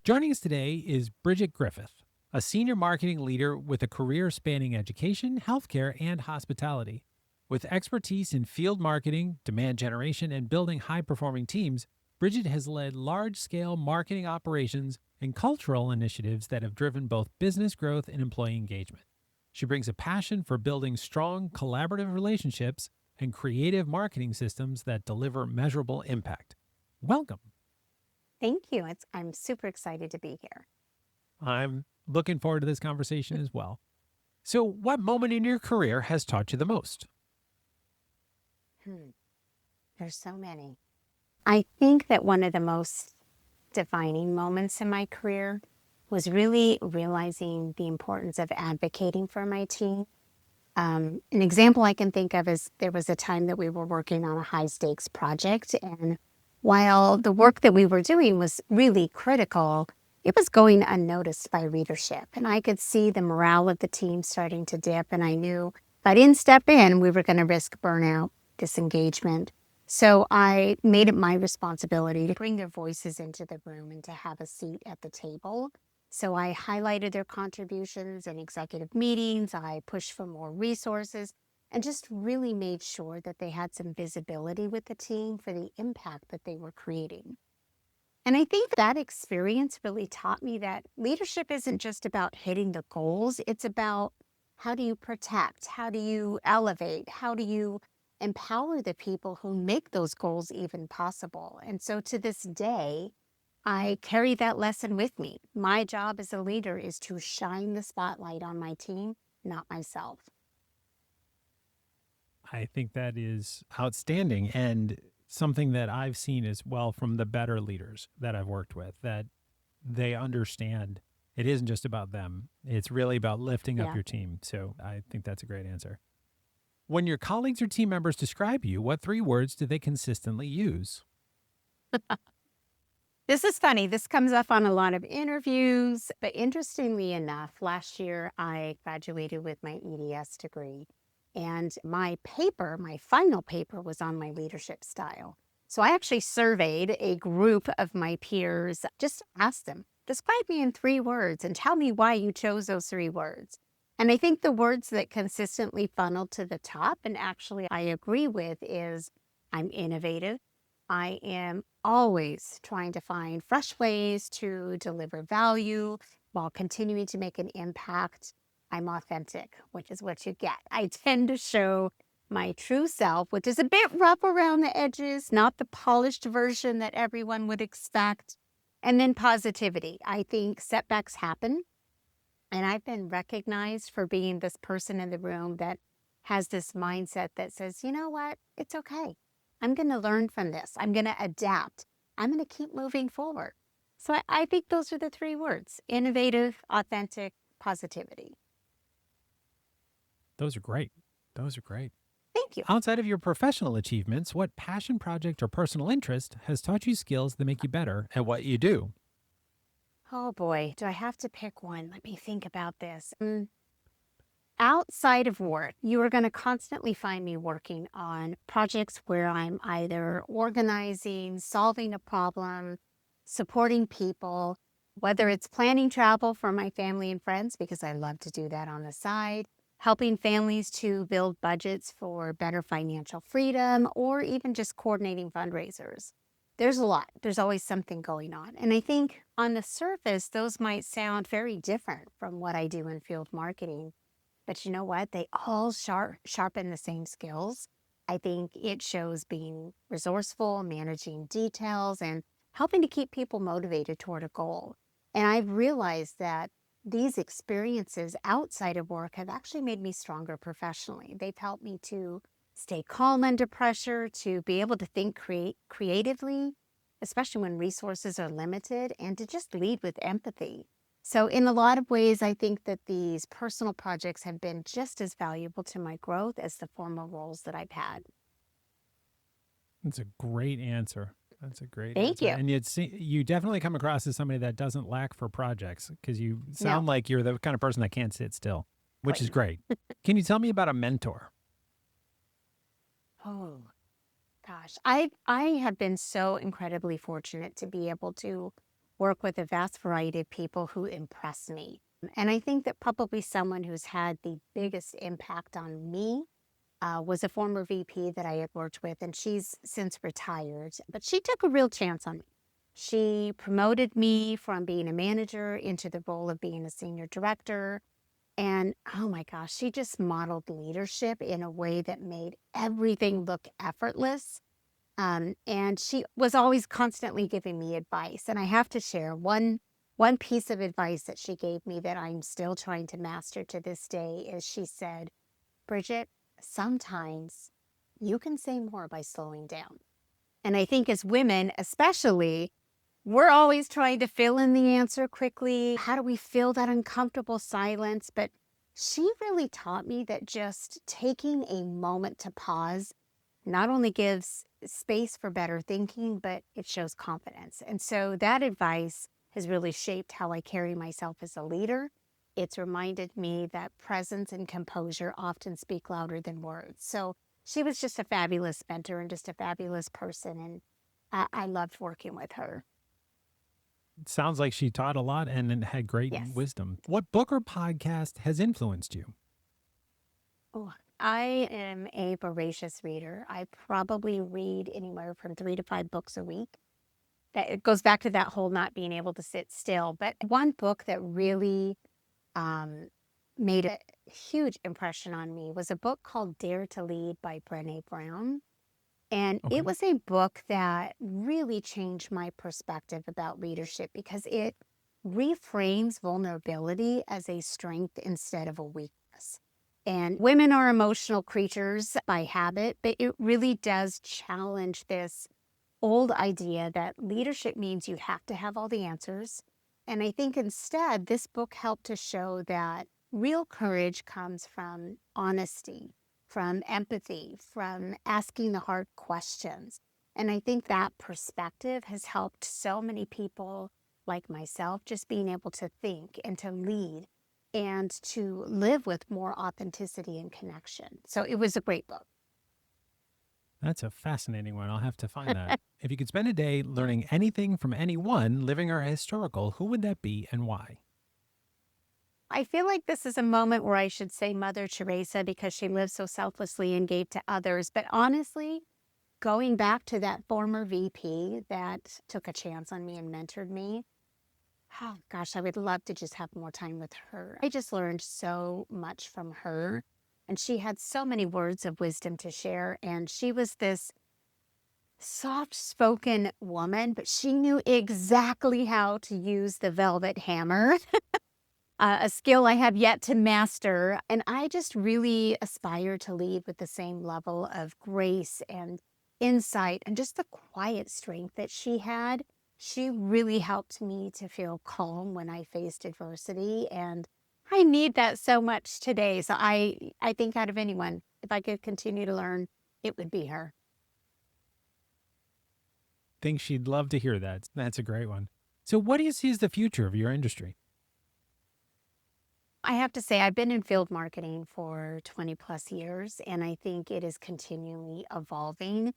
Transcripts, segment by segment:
Joining us today is Bridget Griffith, a senior marketing leader with a career spanning education, healthcare, and hospitality. With expertise in field marketing, demand generation, and building high-performing teams, Bridget has led large-scale marketing operations and cultural initiatives that have driven both business growth and employee engagement. She brings a passion for building strong collaborative relationships and creative marketing systems that deliver measurable impact. Welcome. Thank you. I'm super excited to be here. I'm looking forward to this conversation as well. So, what moment in your career has taught you the most? There's so many. I think that one of the most defining moments in my career was really realizing the importance of advocating for my team. An example I can think of is there was a time that we were working on a high stakes project, and while the work that we were doing was really critical, it was going unnoticed by readership. And I could see the morale of the team starting to dip, and I knew if I didn't step in, we were going to risk burnout, disengagement. So I made it my responsibility to bring their voices into the room and to have a seat at the table. So I highlighted their contributions in executive meetings. I pushed for more resources and just really made sure that they had some visibility with the team for the impact that they were creating. And I think that experience really taught me that leadership isn't just about hitting the goals. It's about how do you protect? How do you elevate? How do you empower the people who make those goals even possible? And so to this day, I carry that lesson with me. My job as a leader is to shine the spotlight on my team, not myself. I think that is outstanding and something that I've seen as well from the better leaders that I've worked with, that they understand it isn't just about them. It's really about lifting up Yeah. your team. So I think that's a great answer. When your colleagues or team members describe you, what 3 words do they consistently use? This is funny. This comes up on a lot of interviews, but interestingly enough, last year I graduated with my EDS degree, and my final paper was on my leadership style. So I actually surveyed a group of my peers, just asked them, describe me in 3 words and tell me why you chose those 3 words. And I think the words that consistently funneled to the top, and actually I agree with, is I'm innovative. I am always trying to find fresh ways to deliver value while continuing to make an impact. I'm authentic, which is what you get. I tend to show my true self, which is a bit rough around the edges, not the polished version that everyone would expect. And then positivity. I think setbacks happen. And I've been recognized for being this person in the room that has this mindset that says, you know what, it's okay. I'm going to learn from this. I'm going to adapt. I'm going to keep moving forward. So I think those are the 3 words: innovative, authentic, positivity. Those are great. Those are great. Thank you. Outside of your professional achievements, what passion project or personal interest has taught you skills that make you better at what you do? Oh boy, do I have to pick one? Let me think about this. Outside of work, you are going to constantly find me working on projects where I'm either organizing, solving a problem, supporting people, whether it's planning travel for my family and friends, because I love to do that on the side, helping families to build budgets for better financial freedom, or even just coordinating fundraisers. There's a lot. There's always something going on. And I think on the surface, those might sound very different from what I do in field marketing. But you know what? They all sharpen the same skills. I think it shows being resourceful, managing details, and helping to keep people motivated toward a goal. And I've realized that these experiences outside of work have actually made me stronger professionally. They've helped me to stay calm under pressure, to be able to think creatively, especially when resources are limited, and to just lead with empathy. So in a lot of ways, I think that these personal projects have been just as valuable to my growth as the formal roles that I've had. That's a great answer. That's a great Thank answer. you. And you definitely come across as somebody that doesn't lack for projects because you No, sound like you're the kind of person that can't sit still, which quite is not. great. Can you tell me about a mentor? Oh, gosh. I have been so incredibly fortunate to be able to work with a vast variety of people who impress me. And I think that probably someone who's had the biggest impact on me was a former VP that I had worked with, and she's since retired, but she took a real chance on me. She promoted me from being a manager into the role of being a senior director. And oh my gosh, she just modeled leadership in a way that made everything look effortless. And she was always constantly giving me advice. And I have to share one piece of advice that she gave me that I'm still trying to master to this day is she said, Bridget, sometimes you can say more by slowing down. And I think as women, especially, we're always trying to fill in the answer quickly. How do we fill that uncomfortable silence? But she really taught me that just taking a moment to pause not only gives space for better thinking, but it shows confidence. And so that advice has really shaped how I carry myself as a leader. It's reminded me that presence and composure often speak louder than words. So she was just a fabulous mentor and just a fabulous person. And I loved working with her. It sounds like she taught a lot and had great Yes. wisdom. What book or podcast has influenced you? Oh, I am a voracious reader. I probably read anywhere from 3 to 5 books a week. That it goes back to that whole not being able to sit still. But one book that really um, made a huge impression on me was a book called Dare to Lead by Brené Brown. And it Okay. was a book that really changed my perspective about leadership because it reframes vulnerability as a strength instead of a weakness. And women are emotional creatures by habit, but it really does challenge this old idea that leadership means you have to have all the answers. And I think instead, this book helped to show that real courage comes from honesty, from empathy, from asking the hard questions. And I think that perspective has helped so many people like myself just being able to think and to lead and to live with more authenticity and connection. So it was a great book. That's a fascinating one. I'll have to find that. If you could spend a day learning anything from anyone, living or historical, who would that be and why? I feel like this is a moment where I should say Mother Teresa because she lived so selflessly and gave to others. But honestly, going back to that former VP that took a chance on me and mentored me, oh gosh, I would love to just have more time with her. I just learned so much from her. And she had so many words of wisdom to share. And she was this soft spoken woman, but she knew exactly how to use the velvet hammer, a skill I have yet to master. And I just really aspire to lead with the same level of grace and insight and just the quiet strength that she had. She really helped me to feel calm when I faced adversity. And I need that so much today. So I think out of anyone, if I could continue to learn, it would be her. Think she'd love to hear that. That's a great one. So, what do you see as the future of your industry? I have to say, I've been in field marketing for 20 plus years, and I think it is continually evolving.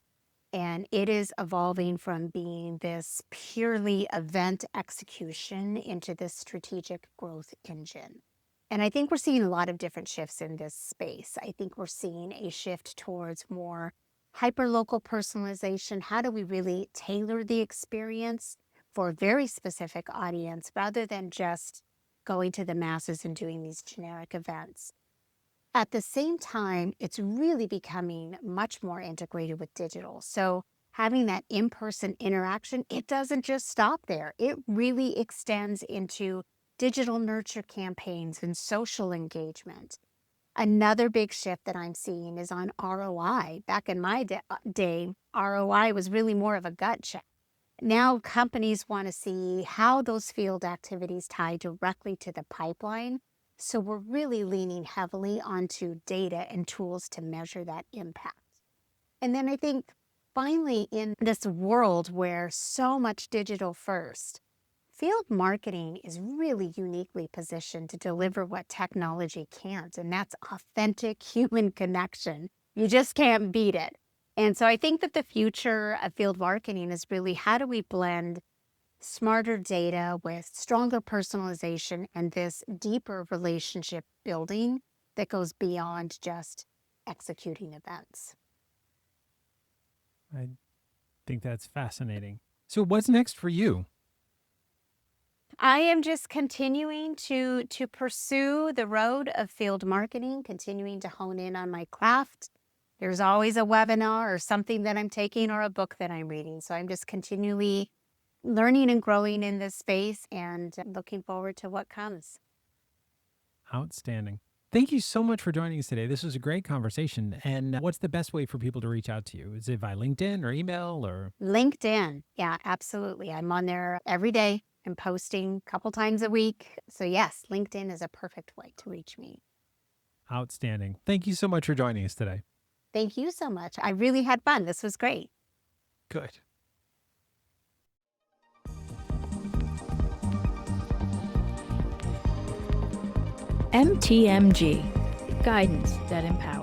And it is evolving from being this purely event execution into this strategic growth engine. And I think we're seeing a lot of different shifts in this space. I think we're seeing a shift towards more hyperlocal personalization. How do we really tailor the experience for a very specific audience rather than just going to the masses and doing these generic events? At the same time, it's really becoming much more integrated with digital. So having that in-person interaction, it doesn't just stop there. It really extends into digital nurture campaigns and social engagement. Another big shift that I'm seeing is on ROI. Back in my day, ROI was really more of a gut check. Now companies want to see how those field activities tie directly to the pipeline. So we're really leaning heavily onto data and tools to measure that impact. And then I think finally, in this world where so much digital first, field marketing is really uniquely positioned to deliver what technology can't, and that's authentic human connection. You just can't beat it. And so I think that the future of field marketing is really how do we blend smarter data with stronger personalization and this deeper relationship building that goes beyond just executing events. I think that's fascinating. So what's next for you? I am just continuing to pursue the road of field marketing, continuing to hone in on my craft. There's always a webinar or something that I'm taking or a book that I'm reading. So I'm just continually learning and growing in this space and looking forward to what comes. Outstanding. Thank you so much for joining us today. This was a great conversation. And what's the best way for people to reach out to you? Is it via LinkedIn or email or? LinkedIn. Yeah, absolutely. I'm on there every day. I'm posting a couple times a week. So yes, LinkedIn is a perfect way to reach me. Outstanding. Thank you so much for joining us today. Thank you so much. I really had fun. This was great. Good. MTMG, guidance that empowers.